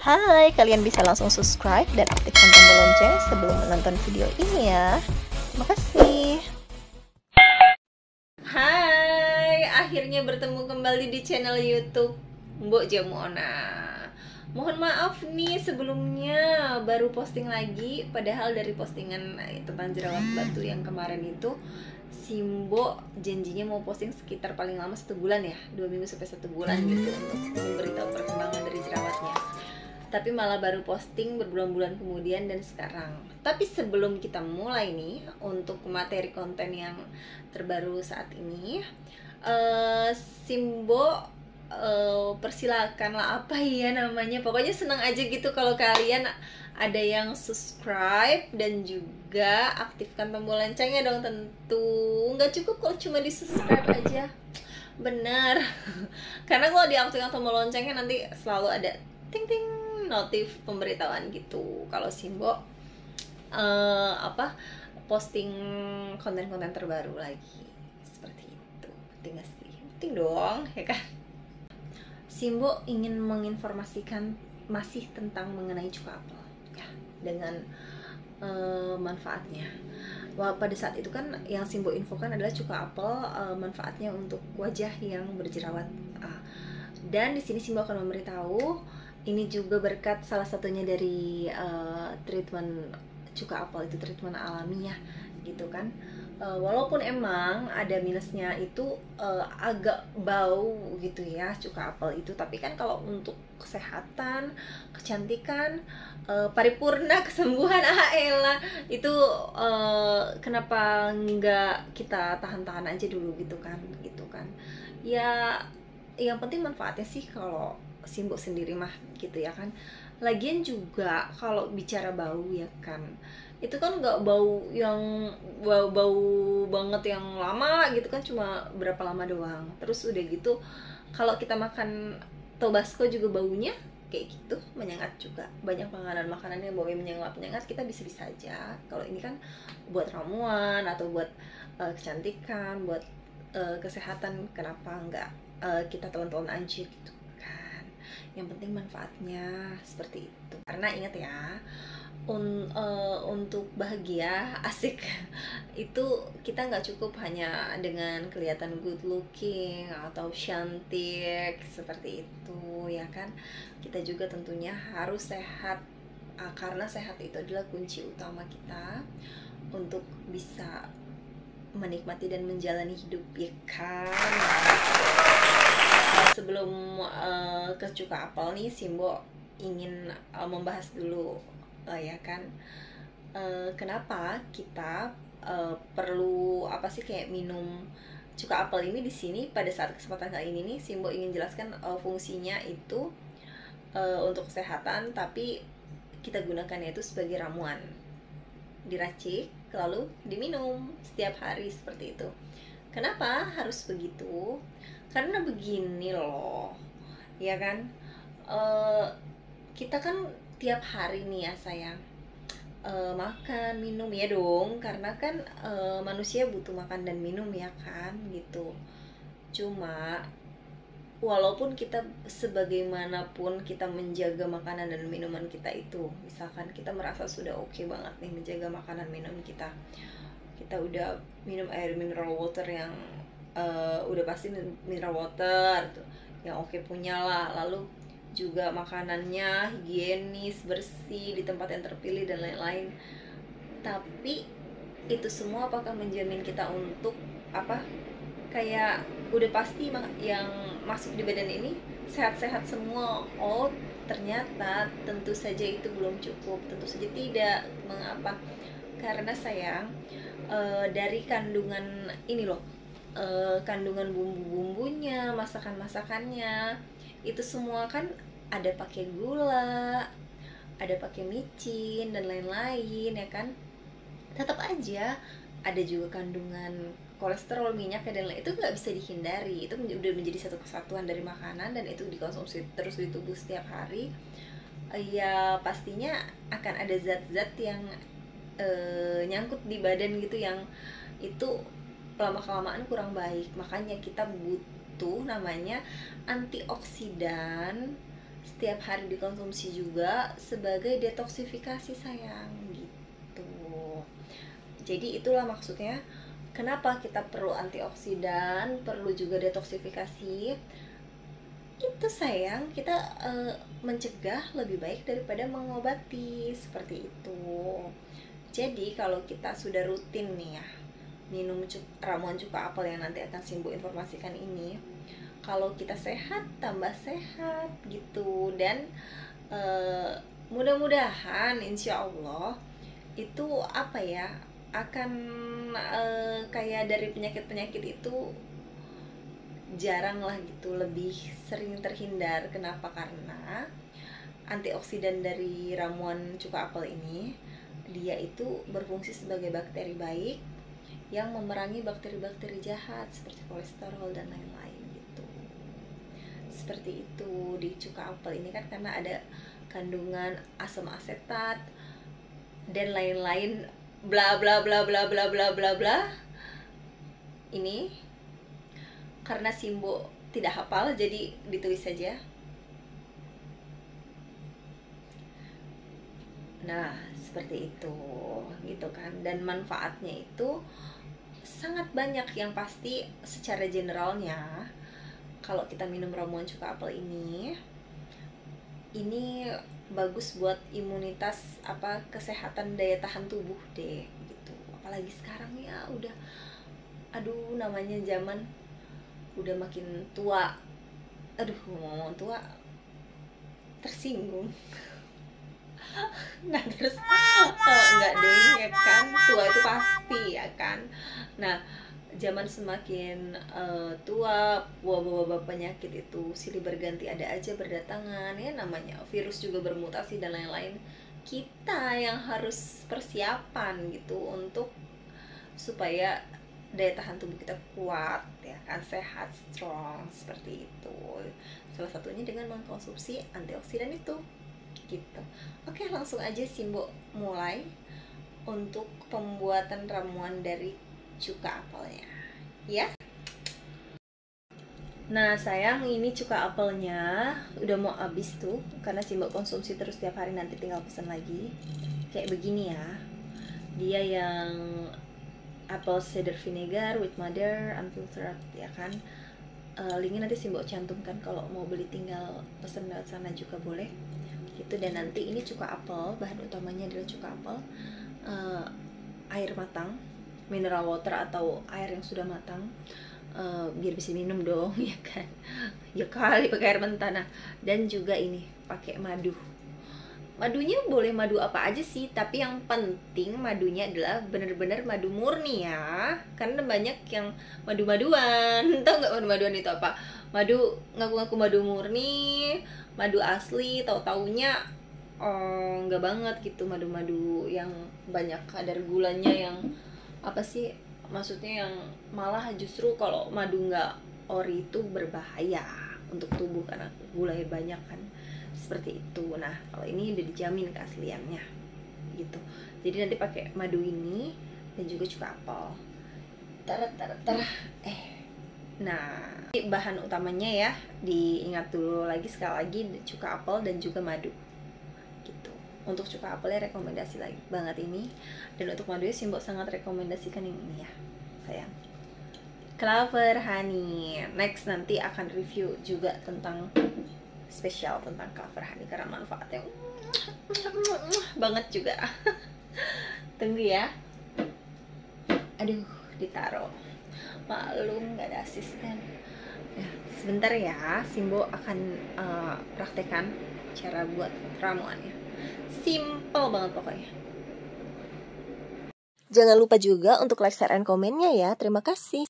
Hai, kalian bisa langsung subscribe dan aktifkan tombol lonceng sebelum menonton video ini ya. Terima kasih. Hai, akhirnya bertemu kembali di channel YouTube Mbok Jamuona. Mohon maaf nih sebelumnya baru posting lagi, padahal dari postingan tentang jerawat batu yang kemarin itu Simbo janjinya mau posting sekitar paling lama 1 bulan ya, 2 minggu sampai 1 bulan gitu untuk memberitahu perkembangan dari jerawatnya. Tapi malah baru posting berbulan-bulan kemudian dan sekarang. Tapi sebelum kita mulai nih untuk materi konten yang terbaru saat ini, Simbo persilakanlah apa ya namanya. Pokoknya senang aja gitu kalau kalian ada yang subscribe dan juga aktifkan tombol loncengnya dong tentu. Nggak cukup kok cuma di subscribe aja. Bener. Karena kalau diaktifkan tombol loncengnya nanti selalu ada ting ting notif pemberitahuan gitu kalau Simbo posting konten-konten terbaru lagi seperti itu. Penting gak sih? Penting dong ya kan. Simbo ingin menginformasikan masih tentang mengenai cuka apel ya, dengan manfaatnya. Wah, pada saat itu kan yang Simbo infokan adalah cuka apel, manfaatnya untuk wajah yang berjerawat. Dan di sini Simbo akan memberitahu ini juga berkat salah satunya dari treatment cuka apel, itu treatment alami ya gitu kan. Walaupun emang ada minusnya itu agak bau gitu ya cuka apel itu, tapi kan kalau untuk kesehatan, kecantikan, paripurna, kesembuhan, elah itu kenapa nggak kita tahan-tahan aja dulu gitu kan ya. Yang penting manfaatnya sih kalau Simbo sendiri mah gitu ya kan. Lagian juga kalau bicara bau ya kan, itu kan nggak bau yang bau banget yang lama gitu kan, cuma berapa lama doang. Terus udah gitu kalau kita makan Tabasco juga baunya kayak gitu, menyengat juga. Banyak makanan yang baunya menyengat kita bisa-bisa aja. Kalau ini kan buat ramuan atau buat kecantikan, buat kesehatan, kenapa nggak kita telan-telan aja gitu kan. Yang penting manfaatnya seperti itu. Karena ingat ya, untuk bahagia asik itu kita nggak cukup hanya dengan kelihatan good looking atau cantik seperti itu ya kan. Kita juga tentunya harus sehat, karena sehat itu adalah kunci utama kita untuk bisa menikmati dan menjalani hidup ya kan. Sebelum ke cuka apel nih, Simbo ingin membahas dulu ya kan, kenapa kita perlu apa sih kayak minum cuka apel ini. Di sini pada saat kesempatan kali ini nih Simbo ingin jelaskan fungsinya itu untuk kesehatan, tapi kita gunakannya itu sebagai ramuan, diracik lalu diminum setiap hari seperti itu. Kenapa harus begitu? Karena begini loh ya kan, kita kan tiap hari nih ya sayang makan minum ya dong, karena kan manusia butuh makan dan minum ya kan gitu. Cuma walaupun kita sebagaimanapun kita menjaga makanan dan minuman kita itu, misalkan kita merasa sudah oke banget nih menjaga makanan minum kita udah minum air mineral water yang udah pasti mineral water tuh yang oke punya lah, lalu juga makanannya higienis, bersih, di tempat yang terpilih dan lain-lain. Tapi itu semua apakah menjamin kita untuk kayak udah pasti yang masuk di badan ini sehat-sehat semua? Oh ternyata tentu saja itu belum cukup, tentu saja tidak. Mengapa? Karena sayang, dari kandungan ini loh, kandungan bumbu-bumbunya, masakan-masakannya itu semua kan ada pakai gula, ada pakai micin dan lain-lain ya kan. Tetap aja ada juga kandungan kolesterol, minyak dan lain, itu nggak bisa dihindari. Itu udah menjadi satu kesatuan dari makanan dan itu dikonsumsi terus di tubuh setiap hari. Ya pastinya akan ada zat-zat yang nyangkut di badan gitu, yang itu lama-kelamaan kurang baik. Makanya kita butuh namanya antioksidan setiap hari dikonsumsi juga sebagai detoksifikasi sayang gitu. Jadi itulah maksudnya kenapa kita perlu antioksidan, perlu juga detoksifikasi. Itu sayang, kita mencegah lebih baik daripada mengobati, seperti itu. Jadi kalau kita sudah rutin nih ya minum ramuan cuka apel yang nanti akan Simbo informasikan ini, kalau kita sehat tambah sehat gitu. Dan mudah-mudahan insya Allah itu apa ya, akan kayak dari penyakit-penyakit itu jarang lah gitu, lebih sering terhindar. Kenapa? Karena antioksidan dari ramuan cuka apel ini, dia itu berfungsi sebagai bakteri baik yang memerangi bakteri-bakteri jahat seperti kolesterol dan lain-lain gitu. Seperti itu di cuka apel ini kan, karena ada kandungan asam asetat dan lain-lain bla bla bla bla bla bla bla bla. Ini karena Simbo tidak hafal jadi ditulis saja. Nah, seperti itu gitu kan. Dan manfaatnya itu sangat banyak. Yang pasti secara generalnya kalau kita minum ramuan cuka apel ini bagus buat imunitas, kesehatan daya tahan tubuh deh gitu. Apalagi sekarang ya udah, aduh namanya zaman udah makin tua. Aduh, ngomong tua tersinggung. Nah terus enggak deh ya kan, tua itu pasti ya kan. Nah zaman semakin tua, wabah-wabah penyakit itu silih berganti, ada aja berdatangan ya, namanya virus juga bermutasi dan lain-lain. Kita yang harus persiapan gitu untuk supaya daya tahan tubuh kita kuat ya kan, sehat, strong, seperti itu. Salah satunya dengan mengkonsumsi antioksidan itu gitu. Oke, langsung aja Simbo mulai untuk pembuatan ramuan dari cuka apelnya ya. Nah sayang, ini cuka apelnya udah mau habis tuh, karena Simbo konsumsi terus tiap hari, nanti tinggal pesan lagi. Kayak begini ya, dia yang apple cider vinegar with mother unfiltered ya kan. Linknya nanti Simbo cantumkan, kalau mau beli tinggal pesan lewat sana juga boleh gitu. Dan nanti ini cuka apel, bahan utamanya adalah cuka apel, air matang, mineral water atau air yang sudah matang, biar bisa minum dong ya kan. Ya kali pakai air mentah. Nah, dan juga ini pakai madu. Madunya boleh madu apa aja sih, tapi yang penting madunya adalah bener-bener madu murni ya. Karena banyak yang madu-maduan. Tau nggak madu-maduan itu apa? Madu ngaku-ngaku madu murni, madu asli, tahu-taunya nggak banget gitu. Madu-madu yang banyak kadar gulanya, yang apa sih maksudnya, yang malah justru kalau madu nggak ori itu berbahaya untuk tubuh karena gulanya banyak kan, seperti itu. Nah kalau ini udah dijamin keasliannya gitu. Jadi nanti pakai madu ini dan juga cuka apel. Nah bahan utamanya ya, diingat dulu lagi sekali lagi, cuka apel dan juga madu gitu. Untuk cuka apelnya rekomendasi lagi banget ini, dan untuk madunya Simbo sangat rekomendasikan yang ini ya sayang, Clover Honey. Next nanti akan review juga tentang spesial tentang Clover Honey karena manfaatnya banget juga. Tunggu ya. Aduh, ditaruh. Maklum nggak ada asisten. Ya, sebentar ya, Simbo akan praktekkan cara buat ramuannya. Simple banget pokoknya. Jangan lupa juga untuk like, share, dan komennya ya. Terima kasih.